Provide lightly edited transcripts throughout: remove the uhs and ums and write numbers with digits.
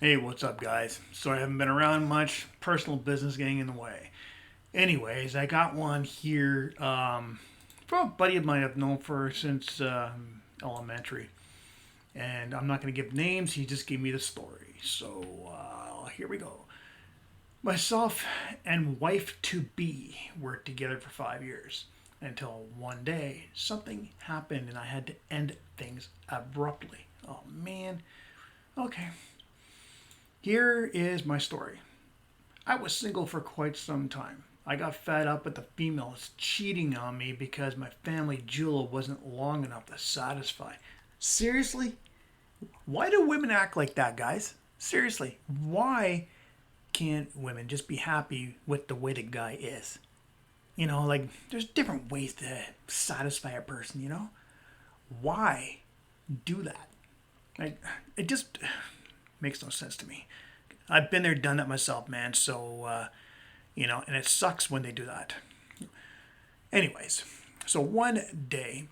Hey, what's up, guys? Sorry I haven't been around much. Personal business getting in the way. Anyways, I got one here from a buddy of mine I've known for since elementary. And I'm not going to give names, he just gave me the story. So here we go. Myself and wife to be worked together for 5 years until one day something happened and I had to end things abruptly. Oh, man. Okay. Here is my story. I was single for quite some time. I got fed up with the females cheating on me because my family jewel wasn't long enough to satisfy. Seriously? Why do women act like that, guys? Seriously, why can't women just be happy with the way the guy is? Like, there's different ways to satisfy a person. Why do that? Like, it just makes no sense to me. I've been there, done that myself, man. So, and it sucks when they do that. Anyways, so one day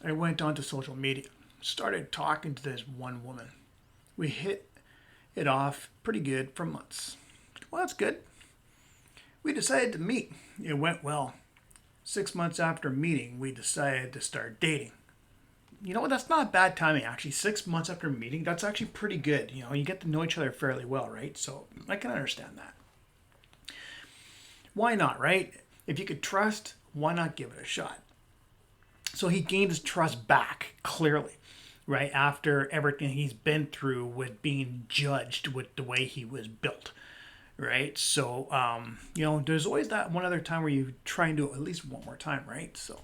I went onto social media, started talking to this one woman. We hit it off pretty good for months. Well, that's good. We decided to meet. It went well. 6 months after meeting, we decided to start dating. You know what? That's not bad timing, actually. 6 months after meeting, that's actually pretty good. You get to know each other fairly well, right? So I can understand that. Why not, right? If you could trust, why not give it a shot? So he gained his trust back, clearly, right? After everything he's been through with being judged with the way he was built, right? So, there's always that one other time where you try and do it at least one more time, right? So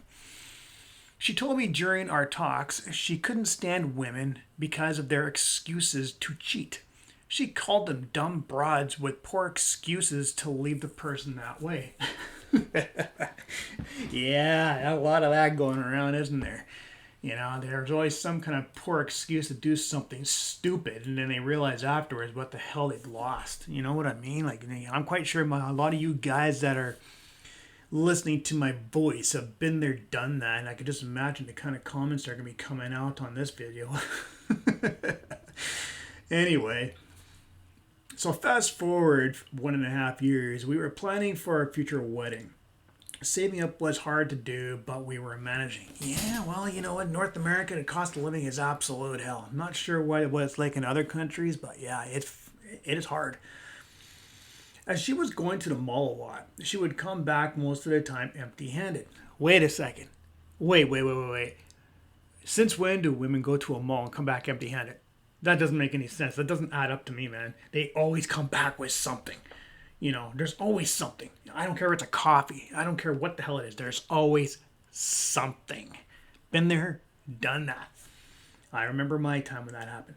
she told me during our talks she couldn't stand women because of their excuses to cheat. She called them dumb broads with poor excuses to leave the person that way. Yeah, a lot of that going around, isn't there? There's always some kind of poor excuse to do something stupid, and then they realize afterwards what the hell they've lost. You know what I mean? Like, I'm quite sure a lot of you guys that are listening to my voice have been there, done that, and I could just imagine the kind of comments that are going to be coming out on this video. Anyway, so fast forward 1.5 years, we were planning for our future wedding. Saving up was hard to do, but we were managing. Yeah, well, you know what? North America, the cost of living is absolute hell. I'm not sure what it's like in other countries, but yeah, it is hard. As she was going to the mall a lot, she would come back most of the time empty handed. Wait a second. Wait. Since when do women go to a mall and come back empty handed? That doesn't make any sense. That doesn't add up to me, man. They always come back with something. There's always something. I don't care if it's a coffee. I don't care what the hell it is. There's always something. Been there, done that. I remember my time when that happened.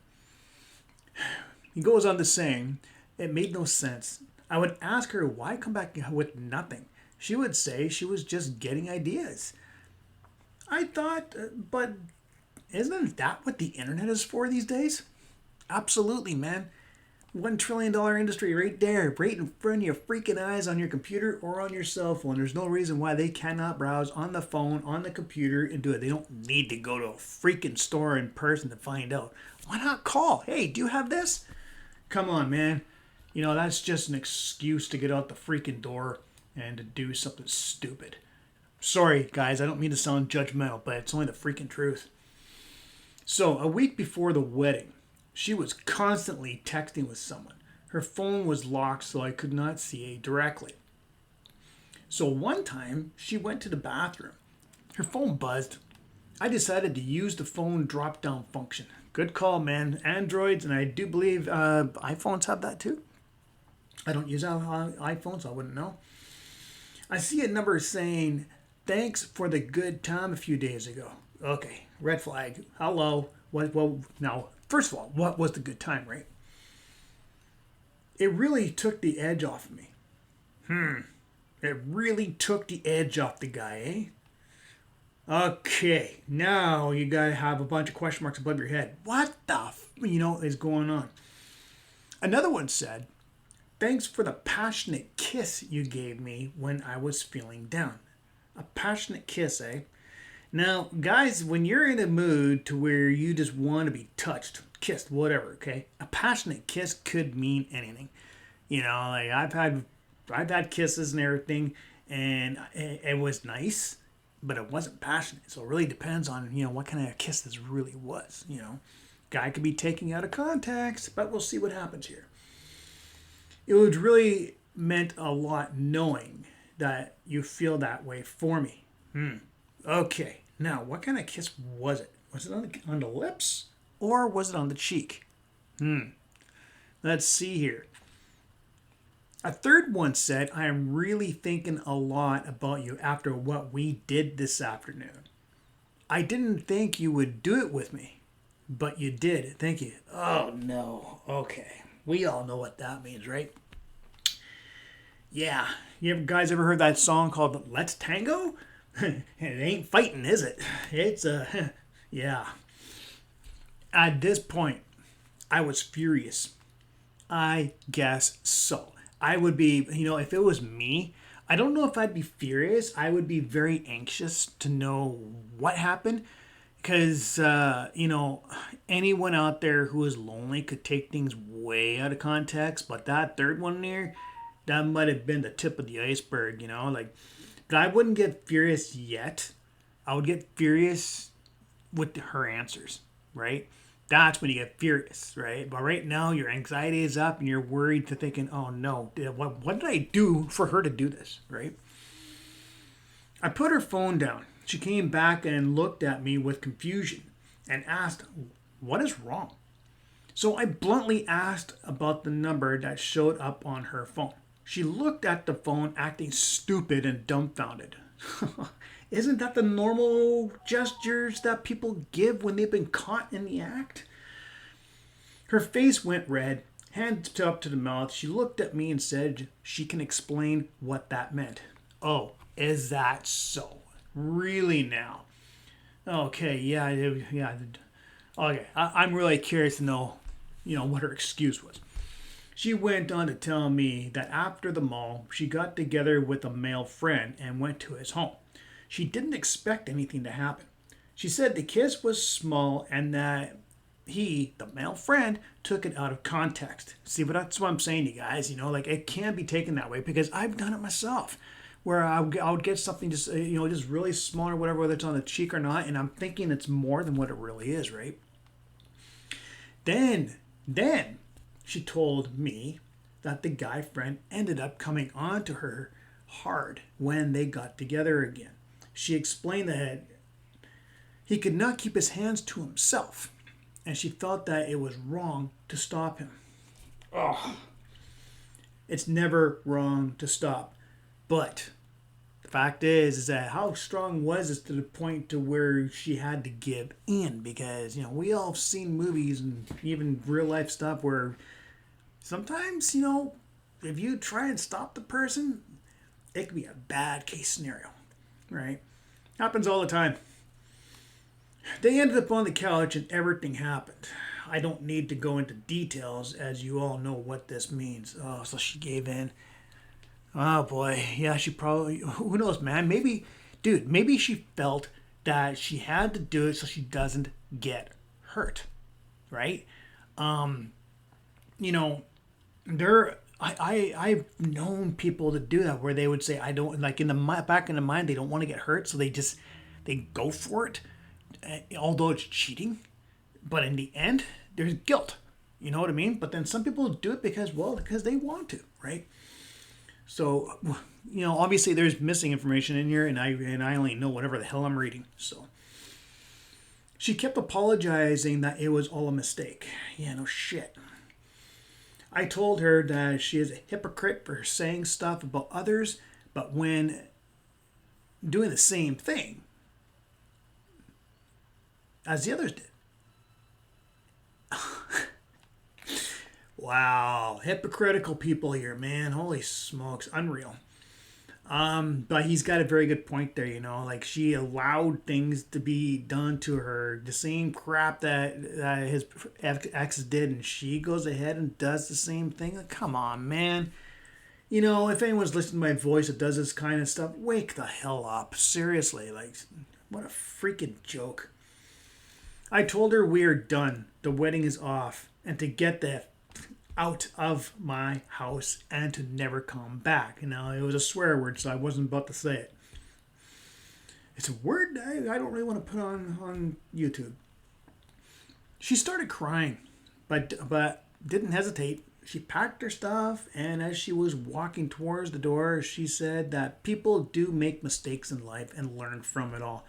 He goes on to saying, it made no sense. I would ask her why come back with nothing. She would say she was just getting ideas. I thought, but isn't that what the internet is for these days? Absolutely, man. $1 trillion industry right there, right in front of your freaking eyes on your computer or on your cell phone. There's no reason why they cannot browse on the phone, on the computer, and do it. They don't need to go to a freaking store in person to find out. Why not call? Hey, do you have this? Come on, man. That's just an excuse to get out the freaking door and to do something stupid. Sorry, guys, I don't mean to sound judgmental, but it's only the freaking truth. So, a week before the wedding, she was constantly texting with someone. Her phone was locked, so I could not see directly. So one time, she went to the bathroom. Her phone buzzed. I decided to use the phone drop-down function. Good call, man. Androids, and I do believe iPhones have that too. I don't use iPhones, so I wouldn't know. I see a number saying, thanks for the good time a few days ago. Okay, red flag. Hello. Now, first of all, what was the good time, right? It really took the edge off of me. It really took the edge off the guy, eh? Okay, now you gotta have a bunch of question marks above your head. What the is going on? Another one said, thanks for the passionate kiss you gave me when I was feeling down. A passionate kiss, eh? Now, guys, when you're in a mood to where you just want to be touched, kiss, whatever, okay? A passionate kiss could mean anything. Like I've had kisses and everything, and it was nice, but it wasn't passionate. So it really depends on, what kind of kiss this really was. Guy could be taking out of context, but we'll see what happens here. It would really meant a lot knowing that you feel that way for me. Okay, now what kind of kiss was it? Was it on the lips or was it on the cheek? Let's see here. A third one said, I am really thinking a lot about you after what we did this afternoon. I didn't think you would do it with me, but you did. Thank you. Oh, no. Okay. We all know what that means, right? Yeah. You guys ever heard that song called Let's Tango? It ain't fighting, is it? It's yeah. At this point, I was furious. I guess so. I would be, if it was me, I don't know if I'd be furious. I would be very anxious to know what happened. Because, anyone out there who is lonely could take things way out of context. But that third one there, that might have been the tip of the iceberg, But I wouldn't get furious yet. I would get furious with her answers, right? That's when you get furious, right? But right now, your anxiety is up and you're worried to thinking, oh no, what did I do for her to do this, right? I put her phone down. She came back and looked at me with confusion and asked, what is wrong? So I bluntly asked about the number that showed up on her phone. She looked at the phone acting stupid and dumbfounded. Isn't that the normal gestures that people give when they've been caught in the act? Her face went red, hands up to the mouth. She looked at me and said she can explain what that meant. Oh, is that so? Really now? Okay, yeah. Okay, I'm really curious to know, what her excuse was. She went on to tell me that after the mall, she got together with a male friend and went to his home. She didn't expect anything to happen. She said the kiss was small and that he, the male friend, took it out of context. See, but that's what I'm saying to you guys, it can be taken that way because I've done it myself. Where I would get something just, just really small or whatever, whether it's on the cheek or not, and I'm thinking it's more than what it really is, right? Then she told me that the guy friend ended up coming on to her hard when they got together again. She explained that he could not keep his hands to himself, and she felt that it was wrong to stop him. Oh, it's never wrong to stop. But the fact is that how strong was this to the point to where she had to give in? Because, we all have seen movies and even real life stuff where sometimes, if you try and stop the person, it could be a bad case scenario, right? Happens all the time. They ended up on the couch and everything happened. I don't need to go into details as you all know what this means. Oh, so she gave in. Oh boy, yeah, she probably, who knows, man, maybe she felt that she had to do it so she doesn't get hurt, right? I've known people to do that where they would say, I don't, like back in the mind, they don't want to get hurt, so they go for it, although it's cheating, but in the end, there's guilt, you know what I mean? But then some people do it because they want to, right? So, obviously there's missing information in here, and I only know whatever the hell I'm reading. So, she kept apologizing that it was all a mistake. Yeah, no shit. I told her that she is a hypocrite for saying stuff about others, but when doing the same thing as the others did. Wow, hypocritical people here, man. Holy smokes, unreal. But he's got a very good point there, like she allowed things to be done to her, the same crap that his ex did, and she goes ahead and does the same thing. Like, come on, man. If anyone's listening to my voice that does this kind of stuff, wake the hell up. Seriously, like, what a freaking joke. I told her we are done. The wedding is off, and to get the out of my house and to never come back. Now, it was a swear word, so I wasn't about to say it. It's a word I don't really want to put on YouTube. She started crying, but didn't hesitate. She packed her stuff, and as she was walking towards the door, she said that people do make mistakes in life and learn from it all.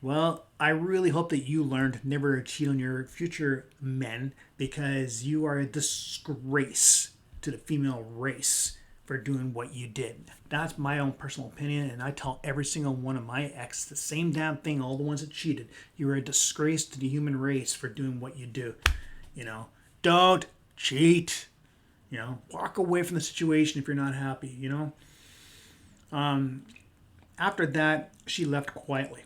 Well, I really hope that you learned never to cheat on your future men, because you are a disgrace to the female race for doing what you did. That's my own personal opinion, and I tell every single one of my ex the same damn thing, all the ones that cheated. You are a disgrace to the human race for doing what you do. Don't cheat. Walk away from the situation if you're not happy, After that, she left quietly.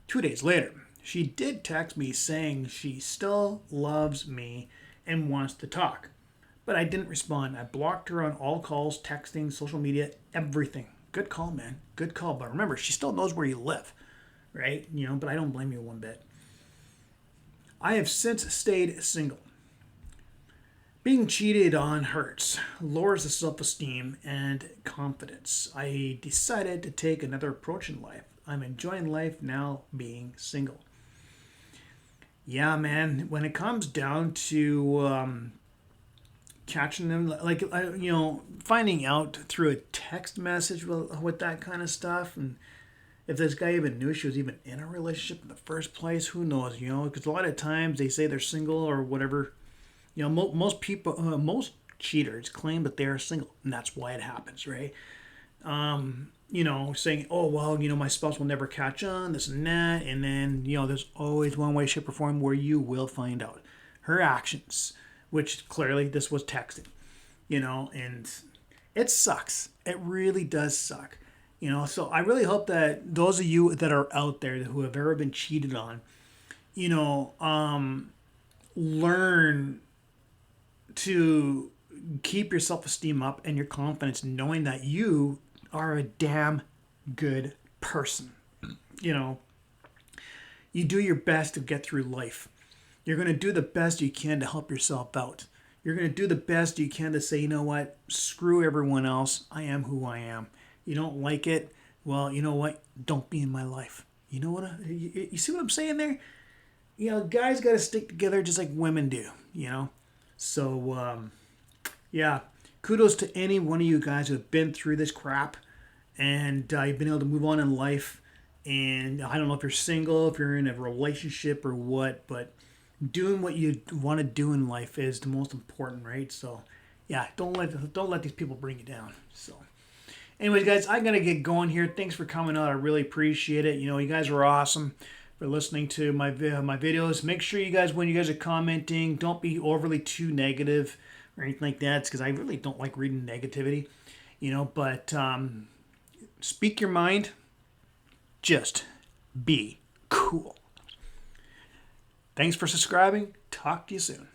2 days later, she did text me saying she still loves me and wants to talk. But I didn't respond. I blocked her on all calls, texting, social media, everything. Good call, man. Good call. But remember, she still knows where you live, right? But I don't blame you one bit. I have since stayed single. Being cheated on hurts, lowers the self-esteem and confidence. I decided to take another approach in life. I'm enjoying life now being single. Yeah, man, when it comes down to catching them, finding out through a text message with that kind of stuff, and if this guy even knew she was even in a relationship in the first place, who knows, because a lot of times they say they're single or whatever. Most people, most cheaters claim that they are single, and that's why it happens, right? Saying, oh, well, my spouse will never catch on, this and that. And then, there's always one way, shape, or form where you will find out her actions, which clearly this was texting, and it sucks. It really does suck, So I really hope that those of you that are out there who have ever been cheated on, learn to keep your self-esteem up and your confidence, knowing that you are a damn good person. You do your best to get through life. You're going to do the best you can to help yourself out. You're going to do the best you can to say, you know what, screw everyone else. I am who I am. You don't like it? Well, you know what? Don't be in my life. You know what? You see what I'm saying there? Guys got to stick together just like women do, So, yeah, kudos to any one of you guys who have been through this crap and you've been able to move on in life. And I don't know if you're single, if you're in a relationship or what, but doing what you want to do in life is the most important, right? So, yeah, don't let these people bring you down. So, anyways, guys, I'm gonna get going here. Thanks for coming out. I really appreciate it. You guys are awesome for listening to my videos. Make sure you guys, when you guys are commenting, don't be overly too negative or anything like that, because I really don't like reading negativity, but speak your mind. Just be cool. Thanks for subscribing. Talk to you soon.